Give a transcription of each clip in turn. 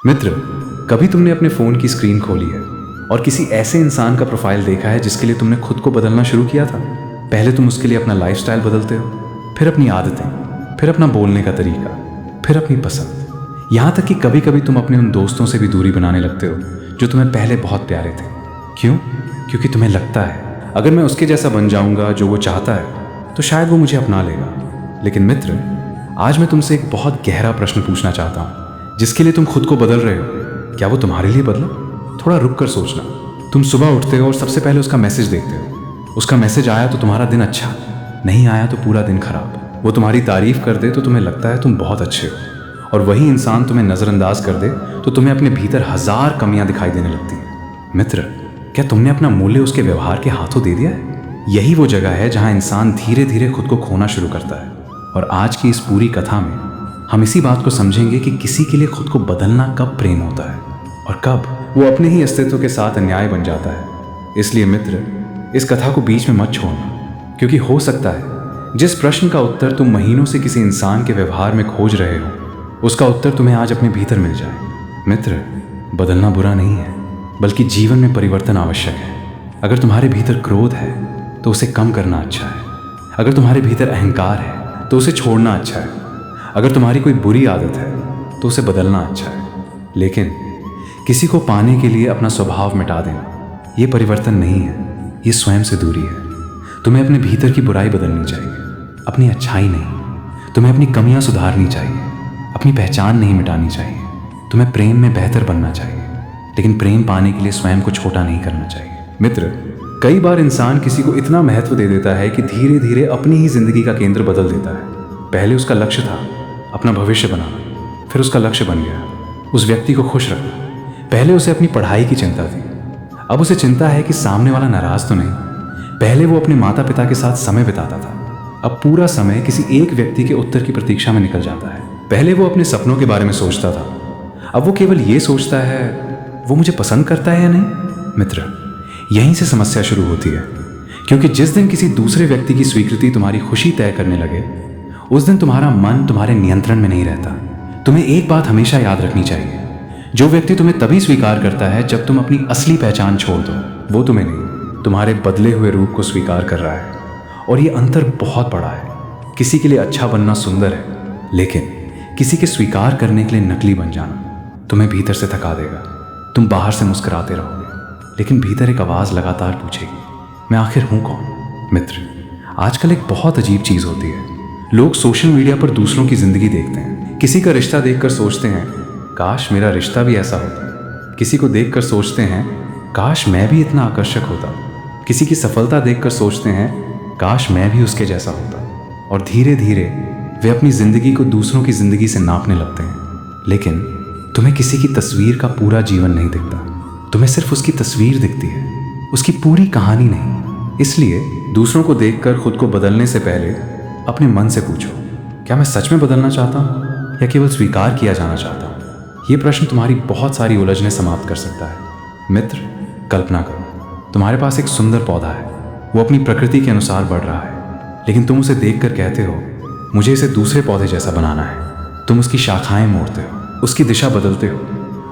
मित्र, कभी तुमने अपने फ़ोन की स्क्रीन खोली है और किसी ऐसे इंसान का प्रोफाइल देखा है जिसके लिए तुमने खुद को बदलना शुरू किया था? पहले तुम उसके लिए अपना लाइफस्टाइल बदलते हो, फिर अपनी आदतें, फिर अपना बोलने का तरीका, फिर अपनी पसंद। यहाँ तक कि कभी कभी तुम अपने उन दोस्तों से भी दूरी बनाने लगते हो जो तुम्हें पहले बहुत प्यारे थे। क्यों? क्योंकि तुम्हें लगता है अगर मैं उसके जैसा बन जाऊंगा जो वो चाहता है तो शायद वो मुझे अपना लेगा। लेकिन मित्र, आज मैं तुमसे एक बहुत गहरा प्रश्न पूछना चाहता हूँ। जिसके लिए तुम खुद को बदल रहे हो, क्या वो तुम्हारे लिए बदला? थोड़ा रुक कर सोचना। तुम सुबह उठते हो और सबसे पहले उसका मैसेज देखते हो। उसका मैसेज आया तो तुम्हारा दिन अच्छा, नहीं आया तो पूरा दिन खराब। वो तुम्हारी तारीफ कर दे तो तुम्हें लगता है तुम बहुत अच्छे हो, और वही इंसान तुम्हें नज़रअंदाज कर दे तो तुम्हें अपने भीतर 1000 कमियां दिखाई देने लगती हैं। मित्र, क्या तुमने अपना मूल्य उसके व्यवहार के हाथों दे दिया है? यही वो जगह है जहां इंसान धीरे धीरे खुद को खोना शुरू करता है। और आज की इस पूरी कथा में हम इसी बात को समझेंगे कि किसी के लिए खुद को बदलना कब प्रेम होता है और कब वो अपने ही अस्तित्व के साथ अन्याय बन जाता है। इसलिए मित्र, इस कथा को बीच में मत छोड़ना, क्योंकि हो सकता है जिस प्रश्न का उत्तर तुम महीनों से किसी इंसान के व्यवहार में खोज रहे हो, उसका उत्तर तुम्हें आज अपने भीतर मिल जाए। मित्र, बदलना बुरा नहीं है, बल्कि जीवन में परिवर्तन आवश्यक है। अगर तुम्हारे भीतर क्रोध है तो उसे कम करना अच्छा है। अगर तुम्हारे भीतर अहंकार है तो उसे छोड़ना अच्छा है। अगर तुम्हारी कोई बुरी आदत है तो उसे बदलना अच्छा है। लेकिन किसी को पाने के लिए अपना स्वभाव मिटा देना, ये परिवर्तन नहीं है, ये स्वयं से दूरी है। तुम्हें अपने भीतर की बुराई बदलनी चाहिए, अपनी अच्छाई नहीं। तुम्हें अपनी कमियां सुधारनी चाहिए, अपनी पहचान नहीं मिटानी चाहिए। तुम्हें प्रेम में बेहतर बनना चाहिए, लेकिन प्रेम पाने के लिए स्वयं को छोटा नहीं करना चाहिए। मित्र, कई बार इंसान किसी को इतना महत्व दे देता है कि धीरे धीरे अपनी ही जिंदगी का केंद्र बदल देता है। पहले उसका लक्ष्य था अपना भविष्य बनाना, फिर उसका लक्ष्य बन गया उस व्यक्ति को खुश रखना। पहले उसे अपनी पढ़ाई की चिंता थी, अब उसे चिंता है कि सामने वाला नाराज तो नहीं। पहले वो अपने माता पिता के साथ समय बिताता था, अब पूरा समय किसी एक व्यक्ति के उत्तर की प्रतीक्षा में निकल जाता है। पहले वो अपने सपनों के बारे में सोचता था, अब वो केवल ये सोचता है वो मुझे पसंद करता है या नहीं। मित्र, यहीं से समस्या शुरू होती है, क्योंकि जिस दिन किसी दूसरे व्यक्ति की स्वीकृति तुम्हारी खुशी तय करने लगे, उस दिन तुम्हारा मन तुम्हारे नियंत्रण में नहीं रहता। तुम्हें एक बात हमेशा याद रखनी चाहिए, जो व्यक्ति तुम्हें तभी स्वीकार करता है जब तुम अपनी असली पहचान छोड़ दो। वो तुम्हें नहीं, तुम्हारे बदले हुए रूप को स्वीकार कर रहा है। और ये अंतर बहुत बड़ा है। किसी के लिए अच्छा बनना सुंदर है, लेकिन किसी के स्वीकार करने के लिए नकली बन जाना तुम्हें भीतर से थका देगा। तुम बाहर से मुस्कुराते रहोगे, लेकिन भीतर एक आवाज़ लगातार पूछेगी, मैं आखिर हूँ कौन? मित्र, आजकल एक बहुत अजीब चीज़ होती है। लोग सोशल मीडिया पर दूसरों की ज़िंदगी देखते हैं। किसी का रिश्ता देखकर सोचते हैं काश मेरा रिश्ता भी ऐसा होता। किसी को देखकर सोचते हैं काश मैं भी इतना आकर्षक होता। किसी की सफलता देखकर सोचते हैं काश मैं भी उसके जैसा होता। और धीरे धीरे वे अपनी ज़िंदगी को दूसरों की ज़िंदगी से नापने लगते हैं। लेकिन तुम्हें किसी की तस्वीर का पूरा जीवन नहीं दिखता, तुम्हें सिर्फ उसकी तस्वीर दिखती है, उसकी पूरी कहानी नहीं। इसलिए दूसरों को देखकर खुद को बदलने से पहले अपने मन से पूछो, क्या मैं सच में बदलना चाहता हूँ या केवल स्वीकार किया जाना चाहता हूँ? ये प्रश्न तुम्हारी बहुत सारी उलझनें समाप्त कर सकता है। मित्र, कल्पना करो तुम्हारे पास एक सुंदर पौधा है, वो अपनी प्रकृति के अनुसार बढ़ रहा है, लेकिन तुम उसे देखकर कहते हो मुझे इसे दूसरे पौधे जैसा बनाना है। तुम उसकी शाखाएं मोड़ते हो, उसकी दिशा बदलते हो,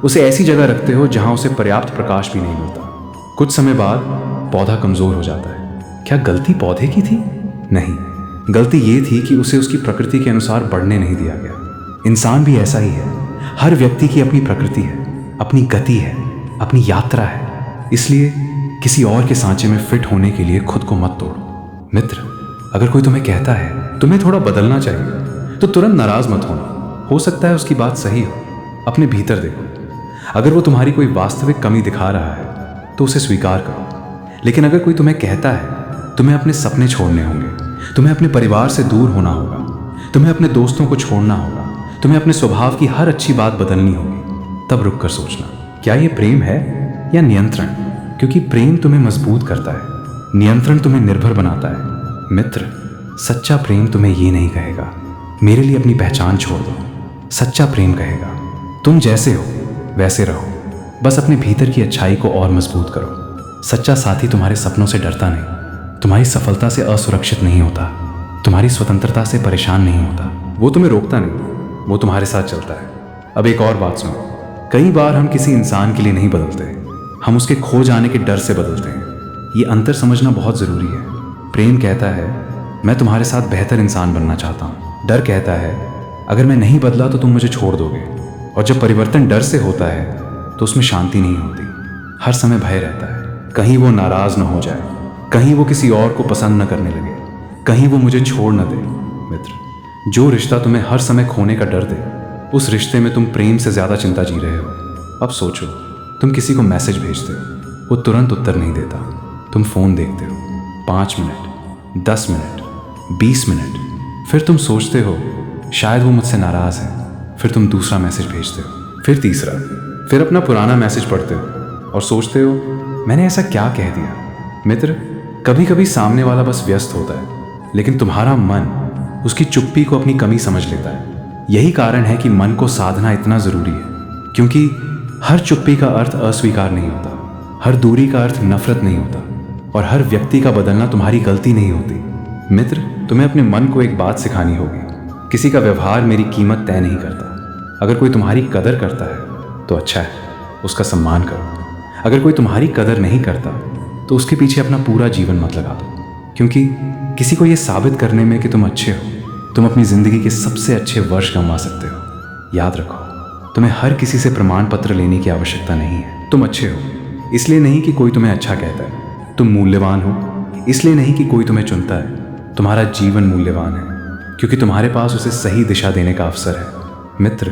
उसे ऐसी जगह रखते हो जहां उसे पर्याप्त प्रकाश भी नहीं मिलता। कुछ समय बाद पौधा कमजोर हो जाता है। क्या गलती पौधे की थी? नहीं, गलती ये थी कि उसे उसकी प्रकृति के अनुसार बढ़ने नहीं दिया गया। इंसान भी ऐसा ही है। हर व्यक्ति की अपनी प्रकृति है, अपनी गति है, अपनी यात्रा है। इसलिए किसी और के सांचे में फिट होने के लिए खुद को मत तोड़ो। मित्र, अगर कोई तुम्हें कहता है तुम्हें थोड़ा बदलना चाहिए, तो तुरंत नाराज मत होना। हो सकता है उसकी बात सही हो। अपने भीतर देखो, अगर वो तुम्हारी कोई वास्तविक कमी दिखा रहा है तो उसे स्वीकार करो। लेकिन अगर कोई तुम्हें कहता है तुम्हें अपने सपने छोड़ने होंगे, तुम्हें अपने परिवार से दूर होना होगा, तुम्हें अपने दोस्तों को छोड़ना होगा, तुम्हें अपने स्वभाव की हर अच्छी बात बदलनी होगी, तब रुक कर सोचना, क्या ये प्रेम है या नियंत्रण? क्योंकि प्रेम तुम्हें मजबूत करता है, नियंत्रण तुम्हें निर्भर बनाता है। मित्र, सच्चा प्रेम तुम्हें ये नहीं कहेगा मेरे लिए अपनी पहचान छोड़ दो। सच्चा प्रेम कहेगा तुम जैसे हो वैसे रहो, बस अपने भीतर की अच्छाई को और मजबूत करो। सच्चा साथी तुम्हारे सपनों से डरता नहीं, तुम्हारी सफलता से असुरक्षित नहीं होता, तुम्हारी स्वतंत्रता से परेशान नहीं होता। वो तुम्हें रोकता नहीं, वो तुम्हारे साथ चलता है। अब एक और बात सुनो, कई बार हम किसी इंसान के लिए नहीं बदलते, हम उसके खो जाने के डर से बदलते हैं। ये अंतर समझना बहुत ज़रूरी है। प्रेम कहता है मैं तुम्हारे साथ बेहतर इंसान बनना चाहता हूँ। डर कहता है अगर मैं नहीं बदला तो तुम मुझे छोड़ दोगे। और जब परिवर्तन डर से होता है तो उसमें शांति नहीं होती, हर समय भय रहता है। कहीं वो नाराज़ न हो जाए, कहीं वो किसी और को पसंद न करने लगे, कहीं वो मुझे छोड़ न दे। मित्र, जो रिश्ता तुम्हें हर समय खोने का डर दे, उस रिश्ते में तुम प्रेम से ज़्यादा चिंता जी रहे हो। अब सोचो, तुम किसी को मैसेज भेजते हो, वो तुरंत उत्तर नहीं देता। तुम फ़ोन देखते हो 5 मिनट, 10 मिनट, 20 मिनट, फिर तुम सोचते हो शायद वो मुझसे नाराज़ है। फिर तुम दूसरा मैसेज भेजते हो, फिर तीसरा, फिर अपना पुराना मैसेज पढ़ते हो और सोचते हो मैंने ऐसा क्या कह दिया। मित्र, कभी कभी सामने वाला बस व्यस्त होता है, लेकिन तुम्हारा मन उसकी चुप्पी को अपनी कमी समझ लेता है। यही कारण है कि मन को साधना इतना ज़रूरी है, क्योंकि हर चुप्पी का अर्थ अस्वीकार नहीं होता, हर दूरी का अर्थ नफरत नहीं होता, और हर व्यक्ति का बदलना तुम्हारी गलती नहीं होती। मित्र, तुम्हें अपने मन को एक बात सिखानी होगी, किसी का व्यवहार मेरी कीमत तय नहीं करता। अगर कोई तुम्हारी कदर करता है तो अच्छा है, उसका सम्मान करो। अगर कोई तुम्हारी कदर नहीं करता तो उसके पीछे अपना पूरा जीवन मत लगा दो, क्योंकि किसी को यह साबित करने में कि तुम अच्छे हो, तुम अपनी ज़िंदगी के सबसे अच्छे वर्ष गंवा सकते हो। याद रखो, तुम्हें हर किसी से प्रमाण पत्र लेने की आवश्यकता नहीं है। तुम अच्छे हो इसलिए नहीं कि कोई तुम्हें अच्छा कहता है, तुम मूल्यवान हो इसलिए नहीं कि कोई तुम्हें चुनता है। तुम्हारा जीवन मूल्यवान है क्योंकि तुम्हारे पास उसे सही दिशा देने का अवसर है। मित्र,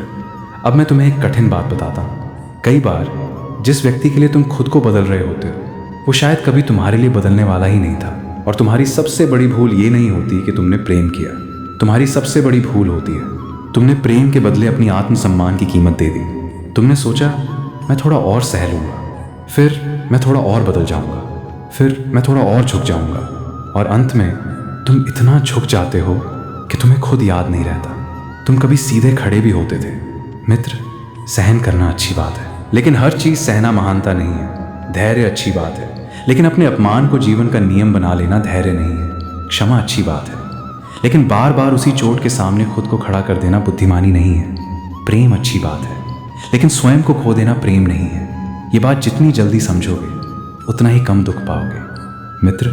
अब मैं तुम्हें एक कठिन बात बताता हूँ। कई बार जिस व्यक्ति के लिए तुम खुद को बदल रहे होते हो, वो शायद कभी तुम्हारे लिए बदलने वाला ही नहीं था। और तुम्हारी सबसे बड़ी भूल ये नहीं होती कि तुमने प्रेम किया, तुम्हारी सबसे बड़ी भूल होती है तुमने प्रेम के बदले अपनी आत्मसम्मान की कीमत दे दी। तुमने सोचा मैं थोड़ा और सह लूँगा, फिर मैं थोड़ा और बदल जाऊँगा, फिर मैं थोड़ा और झुक जाऊँगा, और अंत में तुम इतना झुक जाते हो कि तुम्हें खुद याद नहीं रहता तुम कभी सीधे खड़े भी होते थे। मित्र, सहन करना अच्छी बात है, लेकिन हर चीज़ सहना महानता नहीं है। धैर्य अच्छी बात है, लेकिन अपने अपमान को जीवन का नियम बना लेना धैर्य नहीं है। क्षमा अच्छी बात है, लेकिन बार बार उसी चोट के सामने खुद को खड़ा कर देना बुद्धिमानी नहीं है। प्रेम अच्छी बात है, लेकिन स्वयं को खो देना प्रेम नहीं है। ये बात जितनी जल्दी समझोगे उतना ही कम दुख पाओगे। मित्र,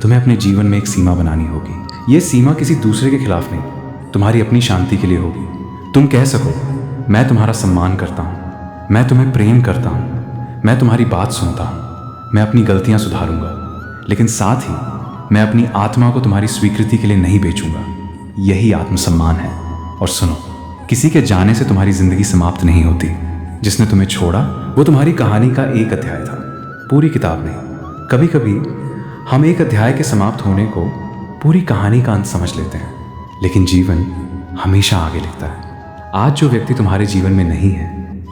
तुम्हें अपने जीवन में एक सीमा बनानी होगी। ये सीमा किसी दूसरे के खिलाफ नहीं, तुम्हारी अपनी शांति के लिए होगी। तुम कह सको मैं तुम्हारा सम्मान करता हूँ, मैं तुम्हें प्रेम करता हूँ, मैं तुम्हारी बात सुनता हूँ, मैं अपनी गलतियाँ सुधारूंगा, लेकिन साथ ही मैं अपनी आत्मा को तुम्हारी स्वीकृति के लिए नहीं बेचूंगा। यही आत्मसम्मान है। और सुनो, किसी के जाने से तुम्हारी जिंदगी समाप्त नहीं होती। जिसने तुम्हें छोड़ा वो तुम्हारी कहानी का एक अध्याय था, पूरी किताब नहीं। कभी कभी हम एक अध्याय के समाप्त होने को पूरी कहानी का अंत समझ लेते हैं, लेकिन जीवन हमेशा आगे लिखता है। आज जो व्यक्ति तुम्हारे जीवन में नहीं है,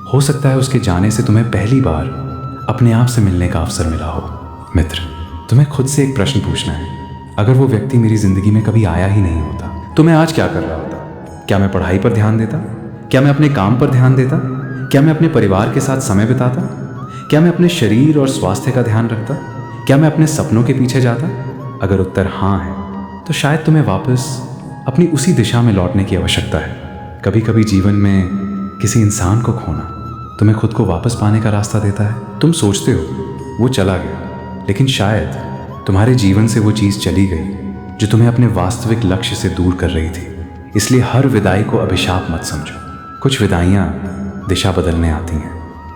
हो सकता है उसके जाने से तुम्हें पहली बार अपने आप से मिलने का अवसर मिला हो। मित्र, तुम्हें खुद से एक प्रश्न पूछना है, अगर वो व्यक्ति मेरी जिंदगी में कभी आया ही नहीं होता तो मैं आज क्या कर रहा होता? क्या मैं पढ़ाई पर ध्यान देता? क्या मैं अपने काम पर ध्यान देता? क्या मैं अपने परिवार के साथ समय बिताता? क्या मैं अपने शरीर और स्वास्थ्य का ध्यान रखता? क्या मैं अपने सपनों के पीछे जाता? अगर उत्तर हाँ है तो शायद तुम्हें वापस अपनी उसी दिशा में लौटने की आवश्यकता है। कभी कभी जीवन में किसी इंसान को खोना तुम्हें खुद को वापस पाने का रास्ता देता है। तुम सोचते हो वो चला गया, लेकिन शायद तुम्हारे जीवन से वो चीज़ चली गई जो तुम्हें अपने वास्तविक लक्ष्य से दूर कर रही थी। इसलिए हर विदाई को अभिशाप मत समझो। कुछ विदाइयाँ दिशा बदलने आती हैं।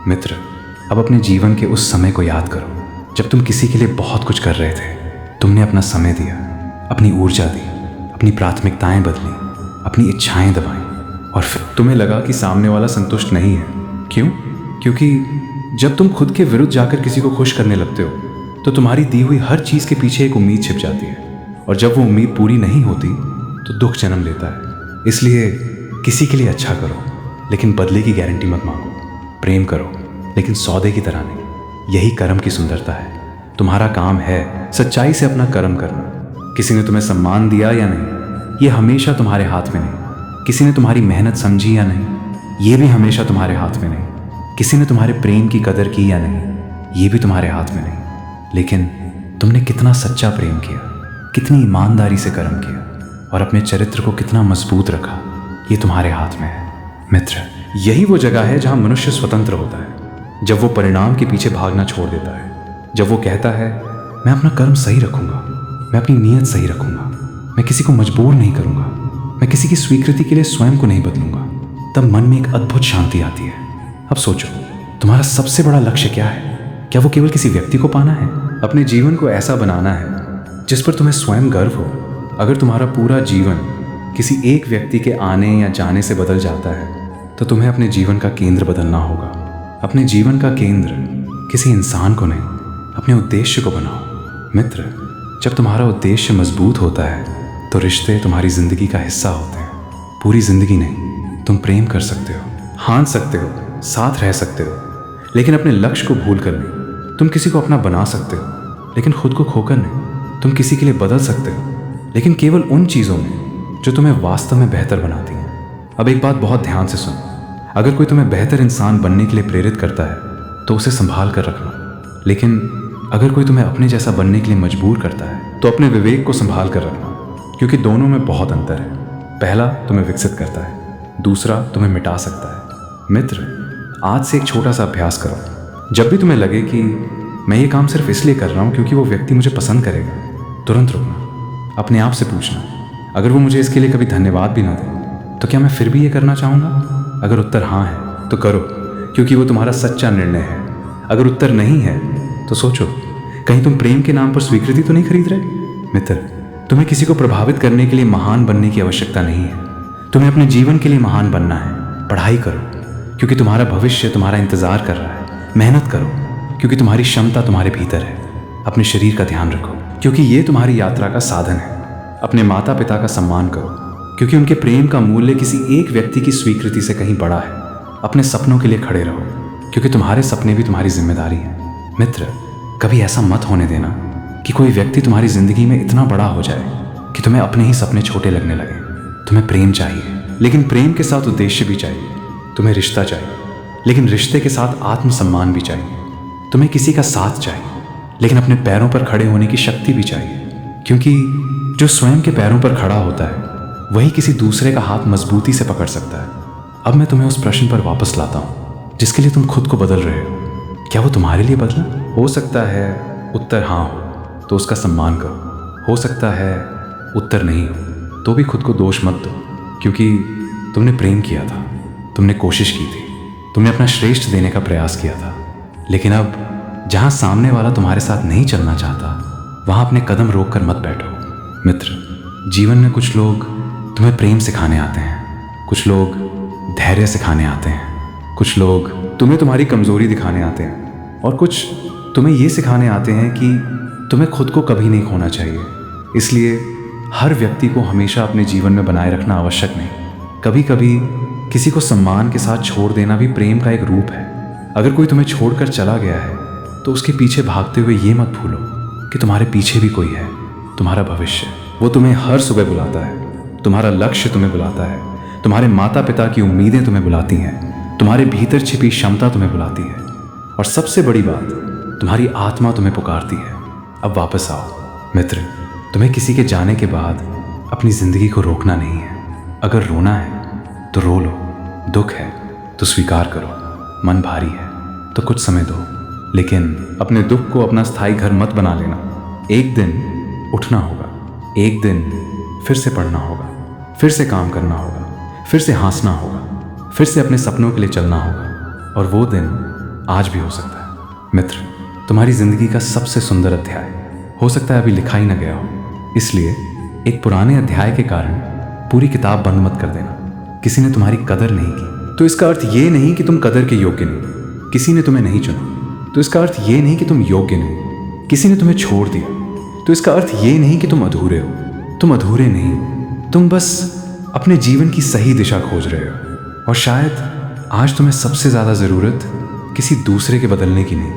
मित्र, अब अपने जीवन के उस समय को याद करो जब तुम किसी के लिए बहुत कुछ कर रहे थे। तुमने अपना समय दिया, अपनी ऊर्जा दी, अपनी प्राथमिकताएं बदली, अपनी इच्छाएं दबाई, और फिर तुम्हें लगा कि सामने वाला संतुष्ट नहीं है। क्यों? क्योंकि जब तुम खुद के विरुद्ध जाकर किसी को खुश करने लगते हो तो तुम्हारी दी हुई हर चीज़ के पीछे एक उम्मीद छिप जाती है, और जब वो उम्मीद पूरी नहीं होती तो दुख जन्म लेता है। इसलिए किसी के लिए अच्छा करो, लेकिन बदले की गारंटी मत मांगो। प्रेम करो, लेकिन सौदे की तरह नहीं। यही कर्म की सुंदरता है। तुम्हारा काम है सच्चाई से अपना कर्म करना। किसी ने तुम्हें सम्मान दिया या नहीं, ये हमेशा तुम्हारे हाथ में नहीं। किसी ने तुम्हारी मेहनत समझी या नहीं, ये भी हमेशा तुम्हारे हाथ में नहीं। किसी ने तुम्हारे प्रेम की कदर की या नहीं, ये भी तुम्हारे हाथ में नहीं। लेकिन तुमने कितना सच्चा प्रेम किया, कितनी ईमानदारी से कर्म किया, और अपने चरित्र को कितना मजबूत रखा, ये तुम्हारे हाथ में है। मित्र, यही वो जगह है जहां मनुष्य स्वतंत्र होता है, जब वो परिणाम के पीछे भागना छोड़ देता है, जब वो कहता है मैं अपना कर्म सही रखूंगा, मैं अपनी नीयत सही रखूंगा, मैं किसी को मजबूर नहीं करूंगा, मैं किसी की स्वीकृति के लिए स्वयं को नहीं बदलूंगा। तब मन में एक अद्भुत शांति आती है। अब सोचो, तुम्हारा सबसे बड़ा लक्ष्य क्या है? क्या वो केवल किसी व्यक्ति को पाना है? अपने जीवन को ऐसा बनाना है जिस पर तुम्हें स्वयं गर्व हो। अगर तुम्हारा पूरा जीवन किसी एक व्यक्ति के आने या जाने से बदल जाता है तो तुम्हें अपने जीवन का केंद्र बदलना होगा। अपने जीवन का केंद्र किसी इंसान को नहीं, अपने उद्देश्य को बनाओ। मित्र, जब तुम्हारा उद्देश्य मजबूत होता है तो रिश्ते तुम्हारी जिंदगी का हिस्सा होते हैं। पूरी जिंदगी नहीं, तुम प्रेम कर सकते हो, हाँस सकते हो, साथ रह सकते हो, लेकिन अपने लक्ष्य को भूल कर नहीं। तुम किसी को अपना बना सकते हो, लेकिन खुद को खोकर नहीं। तुम किसी के लिए बदल सकते हो, लेकिन केवल उन चीज़ों में जो तुम्हें वास्तव में बेहतर बनाती हैं। अब एक बात बहुत ध्यान से सुनो, अगर कोई तुम्हें बेहतर इंसान बनने के लिए प्रेरित करता है तो उसे संभाल कर रखना, लेकिन अगर कोई तुम्हें अपने जैसा बनने के लिए मजबूर करता है तो अपने विवेक को संभाल कर रखना, क्योंकि दोनों में बहुत अंतर है। पहला तुम्हें विकसित करता है, दूसरा तुम्हें मिटा सकता है। मित्र, आज से एक छोटा सा अभ्यास करो। जब भी तुम्हें लगे कि मैं ये काम सिर्फ इसलिए कर रहा हूँ क्योंकि वो व्यक्ति मुझे पसंद करेगा, तुरंत रुकना। अपने आप से पूछना, अगर वो मुझे इसके लिए कभी धन्यवाद भी ना दे तो क्या मैं फिर भी ये करना चाहूँगा? अगर उत्तर हाँ है तो करो, क्योंकि वो तुम्हारा सच्चा निर्णय है। अगर उत्तर नहीं है तो सोचो, कहीं तुम प्रेम के नाम पर स्वीकृति तो नहीं खरीद रहे? मित्र, तुम्हें किसी को प्रभावित करने के लिए महान बनने की आवश्यकता नहीं है। तुम्हें अपने जीवन के लिए महान बनना है। पढ़ाई करो, क्योंकि तुम्हारा भविष्य तुम्हारा इंतजार कर रहा है। मेहनत करो, क्योंकि तुम्हारी क्षमता तुम्हारे भीतर है। अपने शरीर का ध्यान रखो, क्योंकि ये तुम्हारी यात्रा का साधन है। अपने माता पिता का सम्मान करो, क्योंकि उनके प्रेम का मूल्य किसी एक व्यक्ति की स्वीकृति से कहीं बड़ा है। अपने सपनों के लिए खड़े रहो, क्योंकि तुम्हारे सपने भी तुम्हारी जिम्मेदारी है। मित्र, कभी ऐसा मत होने देना कि कोई व्यक्ति तुम्हारी जिंदगी में इतना बड़ा हो जाए कि तुम्हें अपने ही सपने छोटे लगने लगे। तुम्हें प्रेम चाहिए, लेकिन प्रेम के साथ उद्देश्य भी चाहिए। तुम्हें रिश्ता चाहिए, लेकिन रिश्ते के साथ आत्मसम्मान भी चाहिए। तुम्हें किसी का साथ चाहिए, लेकिन अपने पैरों पर खड़े होने की शक्ति भी चाहिए, क्योंकि जो स्वयं के पैरों पर खड़ा होता है वही किसी दूसरे का हाथ मजबूती से पकड़ सकता है। अब मैं तुम्हें उस प्रश्न पर वापस लाता हूँ जिसके लिए तुम खुद को बदल रहे हो। क्या वो तुम्हारे लिए बदला? हो सकता है उत्तर हाँ हो तो उसका सम्मान करो। हो सकता है उत्तर नहीं हो तो भी खुद को दोष मत दो, क्योंकि तुमने प्रेम किया था, तुमने कोशिश की थी, तुमने अपना श्रेष्ठ देने का प्रयास किया था। लेकिन अब जहाँ सामने वाला तुम्हारे साथ नहीं चलना चाहता वहाँ अपने कदम रोक कर मत बैठो। मित्र, जीवन में कुछ लोग तुम्हें प्रेम सिखाने आते हैं, कुछ लोग धैर्य सिखाने आते हैं, कुछ लोग तुम्हें तुम्हारी कमजोरी दिखाने आते हैं, और कुछ तुम्हें ये सिखाने आते हैं कि तुम्हें खुद को कभी नहीं खोना चाहिए। इसलिए हर व्यक्ति को हमेशा अपने जीवन में बनाए रखना आवश्यक नहीं। कभी कभी किसी को सम्मान के साथ छोड़ देना भी प्रेम का एक रूप है। अगर कोई तुम्हें छोड़कर चला गया है तो उसके पीछे भागते हुए ये मत भूलो कि तुम्हारे पीछे भी कोई है, तुम्हारा भविष्य। वो तुम्हें हर सुबह बुलाता है, तुम्हारा लक्ष्य तुम्हें बुलाता है, तुम्हारे माता पिता की उम्मीदें तुम्हें बुलाती हैं, तुम्हारे भीतर छिपी क्षमता तुम्हें बुलाती है, और सबसे बड़ी बात, तुम्हारी आत्मा तुम्हें पुकारती है। अब वापस आओ। मित्र, तुम्हें किसी के जाने के बाद अपनी जिंदगी को रोकना नहीं है। अगर रोना है तो रो लो, दुख है तो स्वीकार करो, मन भारी है तो कुछ समय दो, लेकिन अपने दुख को अपना स्थायी घर मत बना लेना। एक दिन उठना होगा, एक दिन फिर से पढ़ना होगा, फिर से काम करना होगा, फिर से हंसना होगा, फिर से अपने सपनों के लिए चलना होगा, और वो दिन आज भी हो सकता है। मित्र, तुम्हारी जिंदगी का सबसे सुंदर अध्याय हो सकता है अभी लिखा ही ना गया हो, इसलिए एक पुराने अध्याय के कारण पूरी किताब बंद मत कर देना। किसी ने तुम्हारी कदर नहीं की तो इसका अर्थ ये नहीं कि तुम कदर के योग्य नहीं। किसी ने तुम्हें नहीं चुना तो इसका अर्थ ये नहीं कि तुम योग्य नहीं। किसी ने तुम्हें छोड़ दिया तो इसका अर्थ ये नहीं कि तुम अधूरे हो। तुम अधूरे नहीं, तुम बस अपने जीवन की सही दिशा खोज रहे हो। और शायद आज तुम्हें सबसे ज़्यादा ज़रूरत किसी दूसरे के बदलने की नहीं,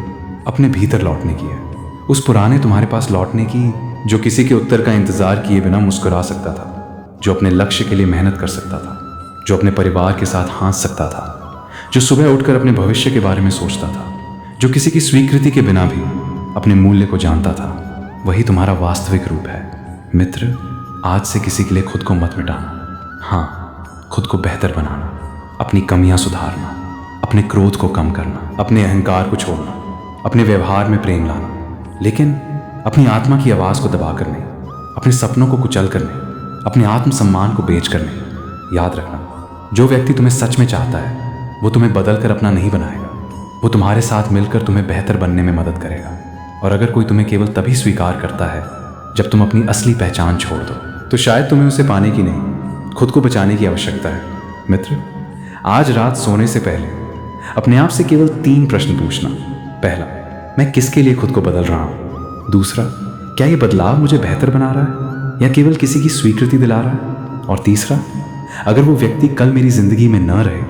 अपने भीतर लौटने की है। उस पुराने तुम्हारे पास लौटने की जो किसी के उत्तर का इंतज़ार किए बिना मुस्कुरा सकता था, जो अपने लक्ष्य के लिए मेहनत कर सकता था, जो अपने परिवार के साथ हंस सकता था, जो सुबह उठकर अपने भविष्य के बारे में सोचता था, जो किसी की स्वीकृति के बिना भी अपने मूल्य को जानता था। वही तुम्हारा वास्तविक रूप है। मित्र, आज से किसी के लिए खुद को मत मिटाना, हाँ, खुद को बेहतर बनाना। अपनी कमियां सुधारना, अपने क्रोध को कम करना, अपने अहंकार को छोड़ना, अपने व्यवहार में प्रेम लाना, लेकिन अपनी आत्मा की आवाज़ को दबाकर नहीं, अपने सपनों को कुचल कर नहीं, अपने आत्मसम्मान को बेच कर नहीं। याद रखना, जो व्यक्ति तुम्हें सच में चाहता है वो तुम्हें बदल कर अपना नहीं बनाएगा, वो तुम्हारे साथ मिलकर तुम्हें बेहतर बनने में मदद करेगा। और अगर कोई तुम्हें केवल तभी स्वीकार करता है जब तुम अपनी असली पहचान छोड़ दो, तो शायद तुम्हें उसे पाने की नहीं, खुद को बचाने की आवश्यकता है। मित्र, आज रात सोने से पहले अपने आप से केवल 3 प्रश्न पूछना। पहला, मैं किसके लिए खुद को बदल रहा हूँ? दूसरा, क्या ये बदलाव मुझे बेहतर बना रहा है या केवल किसी की स्वीकृति दिला रहा है? और तीसरा, अगर वो व्यक्ति कल मेरी जिंदगी में न रहे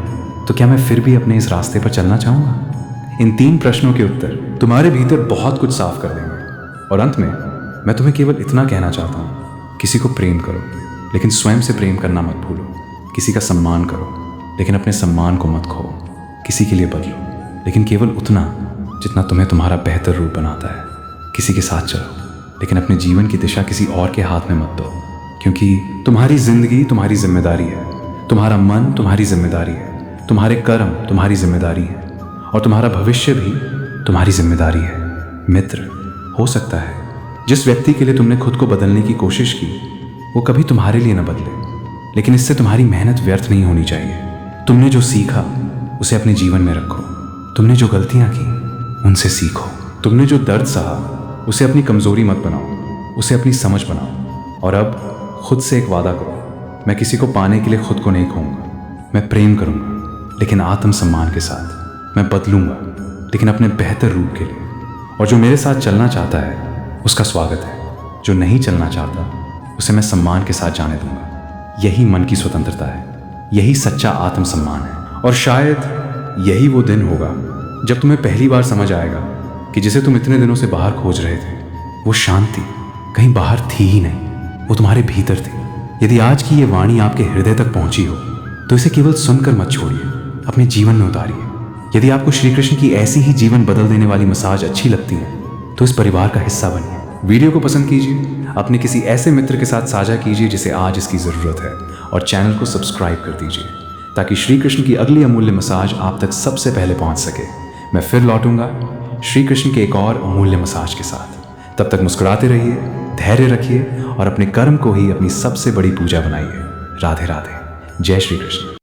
तो क्या मैं फिर भी अपने इस रास्ते पर चलना चाहूँगा? इन 3 प्रश्नों के उत्तर तुम्हारे भीतर बहुत कुछ साफ कर देंगे। और अंत में मैं तुम्हें केवल इतना कहना चाहता हूँ, किसी को प्रेम करो लेकिन स्वयं से प्रेम करना मत भूलो। किसी का सम्मान करो लेकिन अपने सम्मान को मत खो। किसी के लिए बदलो लेकिन केवल उतना जितना तुम्हें तुम्हारा बेहतर रूप बनाता है। किसी के साथ चलो लेकिन अपने जीवन की दिशा किसी और के हाथ में मत दो, क्योंकि तुम्हारी जिंदगी तुम्हारी जिम्मेदारी है, तुम्हारा मन तुम्हारी जिम्मेदारी है, तुम्हारे कर्म तुम्हारी जिम्मेदारी है और तुम्हारा भविष्य भी तुम्हारी जिम्मेदारी है। मित्र, हो सकता है जिस व्यक्ति के लिए तुमने खुद को बदलने की कोशिश की वो कभी तुम्हारे लिए न बदले, लेकिन इससे तुम्हारी मेहनत व्यर्थ नहीं होनी चाहिए। तुमने जो सीखा उसे अपने जीवन में रखो, तुमने जो गलतियां की उनसे सीखो, तुमने जो दर्द सहा उसे अपनी कमजोरी मत बनाओ, उसे अपनी समझ बनाओ। और अब खुद से एक वादा करो, मैं किसी को पाने के लिए खुद को नहीं खोऊंगा, मैं प्रेम करूंगा लेकिन आत्मसम्मान के साथ, मैं बदलूंगा लेकिन अपने बेहतर रूप के लिए। और जो मेरे साथ चलना चाहता है उसका स्वागत है, जो नहीं चलना चाहता उसे मैं सम्मान के साथ जाने दूंगा। यही मन की स्वतंत्रता है, यही सच्चा आत्मसम्मान है। और शायद यही वो दिन होगा जब तुम्हें पहली बार समझ आएगा कि जिसे तुम इतने दिनों से बाहर खोज रहे थे वो शांति कहीं बाहर थी ही नहीं, वो तुम्हारे भीतर थी। यदि आज की ये वाणी आपके हृदय तक पहुंची हो तो इसे केवल सुनकर मत छोड़िए, अपने जीवन में उतारिए। यदि आपको श्री कृष्ण की ऐसी ही जीवन बदल देने वाली मसाज अच्छी लगती है तो इस परिवार का हिस्सा बनिए। वीडियो को पसंद कीजिए, अपने किसी ऐसे मित्र के साथ साझा कीजिए जिसे आज इसकी ज़रूरत है, और चैनल को सब्सक्राइब कर दीजिए ताकि श्री कृष्ण की अगली अमूल्य मसाज आप तक सबसे पहले पहुंच सके। मैं फिर लौटूंगा श्री कृष्ण के एक और अमूल्य मसाज के साथ। तब तक मुस्कुराते रहिए, धैर्य रखिए और अपने कर्म को ही अपनी सबसे बड़ी पूजा बनाइए। राधे राधे, जय श्री कृष्ण।